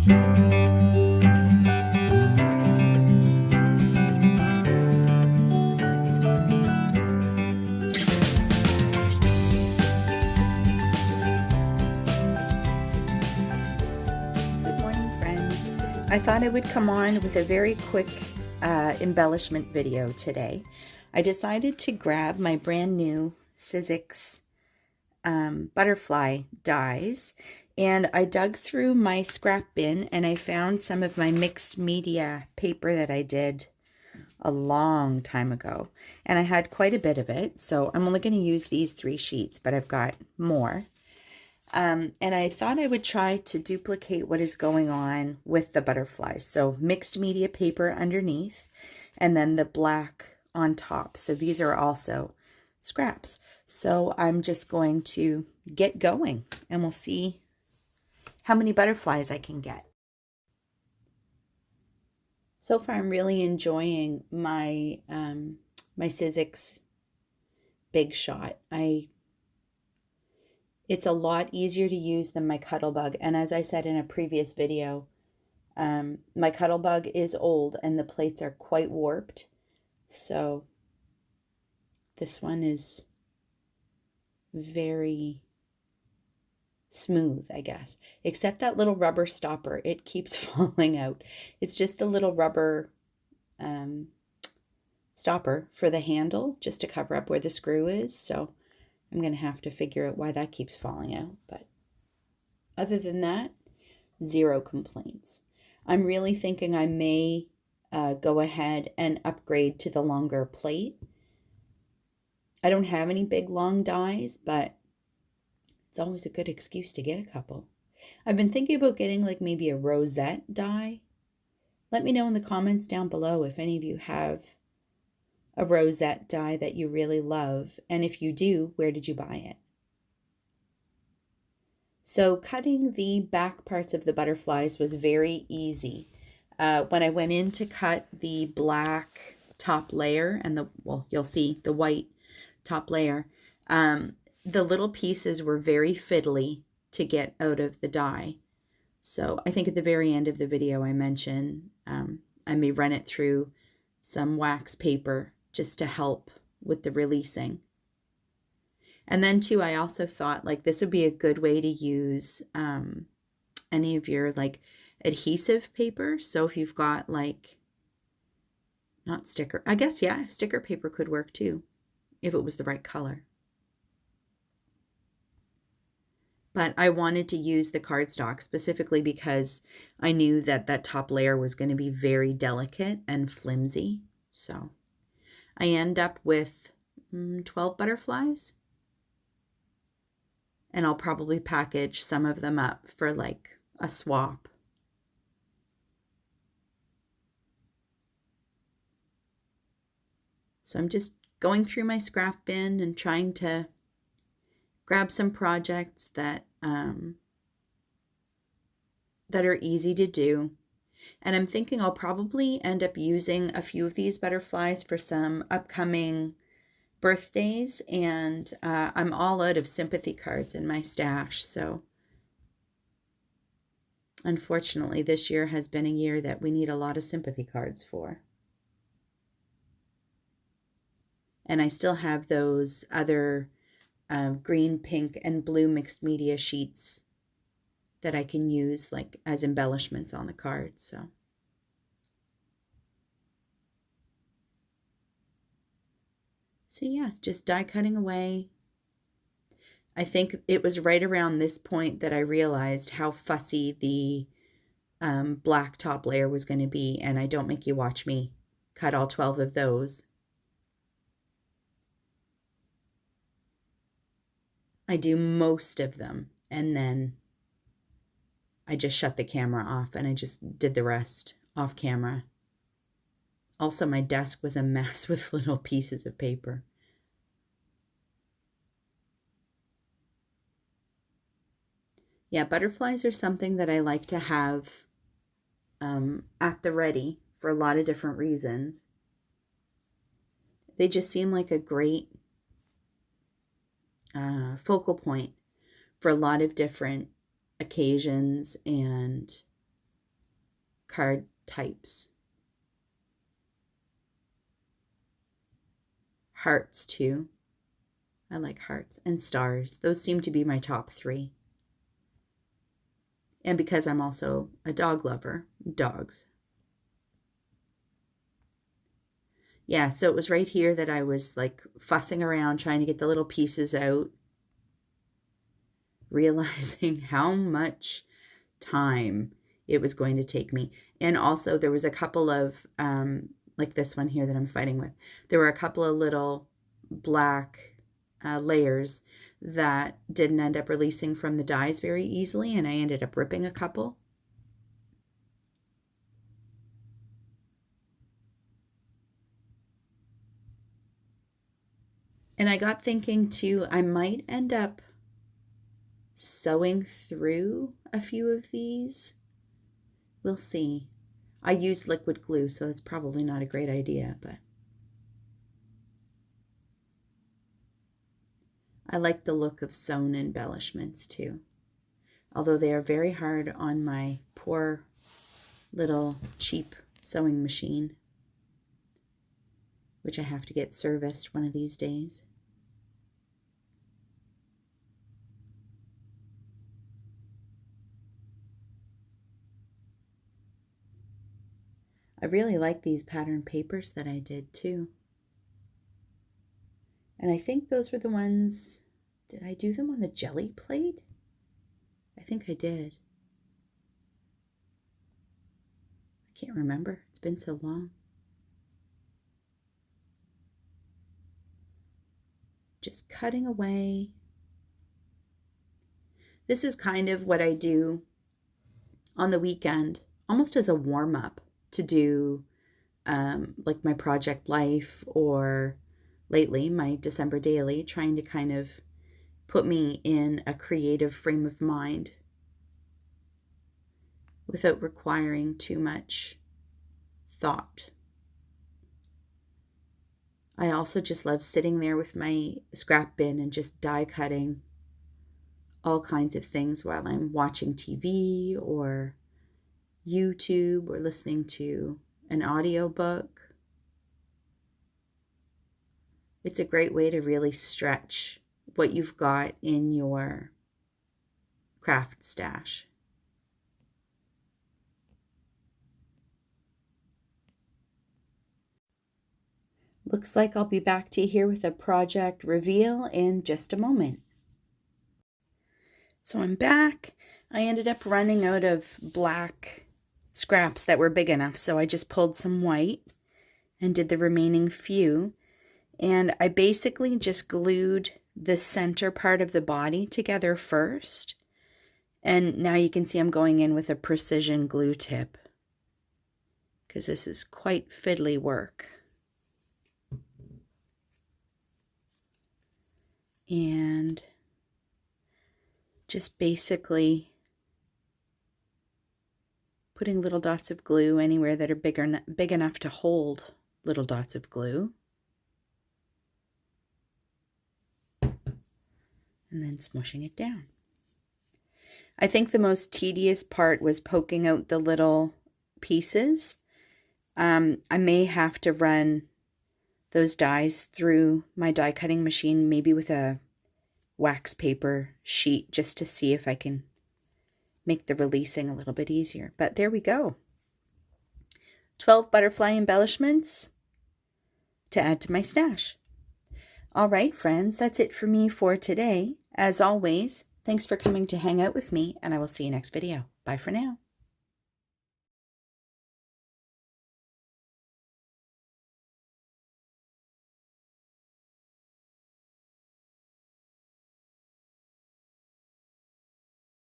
I thought I would come on with a very quick embellishment video today. I decided to grab my brand new Sizzix butterfly dies, and I dug through my scrap bin and I found some of my mixed media paper that I did a long time ago, and I had quite a bit of it, so I'm only going to use these 3 sheets, but I've got more. And I thought I would try to duplicate what is going on with the butterflies. So mixed media paper underneath and then the black on top. So these are also scraps. So I'm just going to get going and we'll see how many butterflies I can get. So far I'm really enjoying my my Sizzix Big Shot. It's a lot easier to use than my Cuttlebug, and as I said in a previous video, my Cuttlebug is old and the plates are quite warped, so this one is very smooth, I guess, except that little rubber stopper. It keeps falling out. It's just the little rubber stopper for the handle, just to cover up where the screw is, so I'm going to have to figure out why that keeps falling out, but other than that, zero complaints. I'm really thinking I may go ahead and upgrade to the longer plate. I don't have any big long dies, but it's always a good excuse to get a couple. I've been thinking about getting like maybe a rosette die. Let me know in the comments down below if any of you have a rosette die that you really love, and if you do, where did you buy it? So cutting the back parts of the butterflies was very easy. When I went in to cut the black top layer and well, you'll see the white top layer, the little pieces were very fiddly to get out of the die. So I think at the very end of the video I mentioned I may run it through some wax paper just to help with the releasing. And then too, I also thought like this would be a good way to use any of your like adhesive paper. So if you've got like, not sticker, I guess, yeah, sticker paper could work too, if it was the right color. But I wanted to use the cardstock specifically because I knew that that top layer was going to be very delicate and flimsy. So I end up with 12 butterflies, and I'll probably package some of them up for like a swap. So I'm just going through my scrap bin and trying to grab some projects that that are easy to do. And I'm thinking I'll probably end up using a few of these butterflies for some upcoming birthdays, and I'm all out of sympathy cards in my stash, so unfortunately this year has been a year that we need a lot of sympathy cards for. And I still have those other green, pink, and blue mixed media sheets that I can use like as embellishments on the cards. So yeah, just die cutting away. I think it was right around this point that I realized how fussy the black top layer was going to be, and I don't make you watch me cut all 12 of those. I do most of them, and then I just shut the camera off and I just did the rest off camera. Also, my desk was a mess with little pieces of paper. Yeah, butterflies are something that I like to have at the ready for a lot of different reasons. They just seem like a great focal point for a lot of different occasions and card types. Hearts too. I like hearts and stars. Those seem to be my top 3. And because I'm also a dog lover, dogs. Yeah, so it was right here that I was like fussing around trying to get the little pieces out, realizing how much time it was going to take me. And also there was a couple of, like this one here that I'm fighting with, there were a couple of little black layers that didn't end up releasing from the dies very easily, and I ended up ripping a couple. And I got thinking too, I might end up sewing through a few of these. We'll see. I used liquid glue, so that's probably not a great idea, but I like the look of sewn embellishments too. Although they are very hard on my poor little cheap sewing machine, which I have to get serviced one of these days. I really like these pattern papers that I did too. And I think those were the ones, did I do them on the jelly plate? I think I did. I can't remember. It's been so long. Just cutting away. This is kind of what I do on the weekend, almost as a warm-up to do like my project life, or lately my December daily, trying to kind of put me in a creative frame of mind without requiring too much thought. I also just love sitting there with my scrap bin and just die cutting all kinds of things while I'm watching TV or YouTube or listening to an audiobook. It's a great way to really stretch what you've got in your craft stash. Looks like I'll be back to you here with a project reveal in just a moment. So I'm back. I ended up running out of black scraps that were big enough, so I just pulled some white and did the remaining few. And I basically just glued the center part of the body together first. And now you can see I'm going in with a precision glue tip, because this is quite fiddly work. And just basically putting little dots of glue anywhere that are big enough to hold little dots of glue. And then smushing it down. I think the most tedious part was poking out the little pieces. I may have to run those dies through my die cutting machine, maybe with a wax paper sheet, just to see if I can make the releasing a little bit easier. But there we go. 12 butterfly embellishments to add to my stash. All right, friends, that's it for me for today. As always, thanks for coming to hang out with me, and I will see you next video. Bye for now.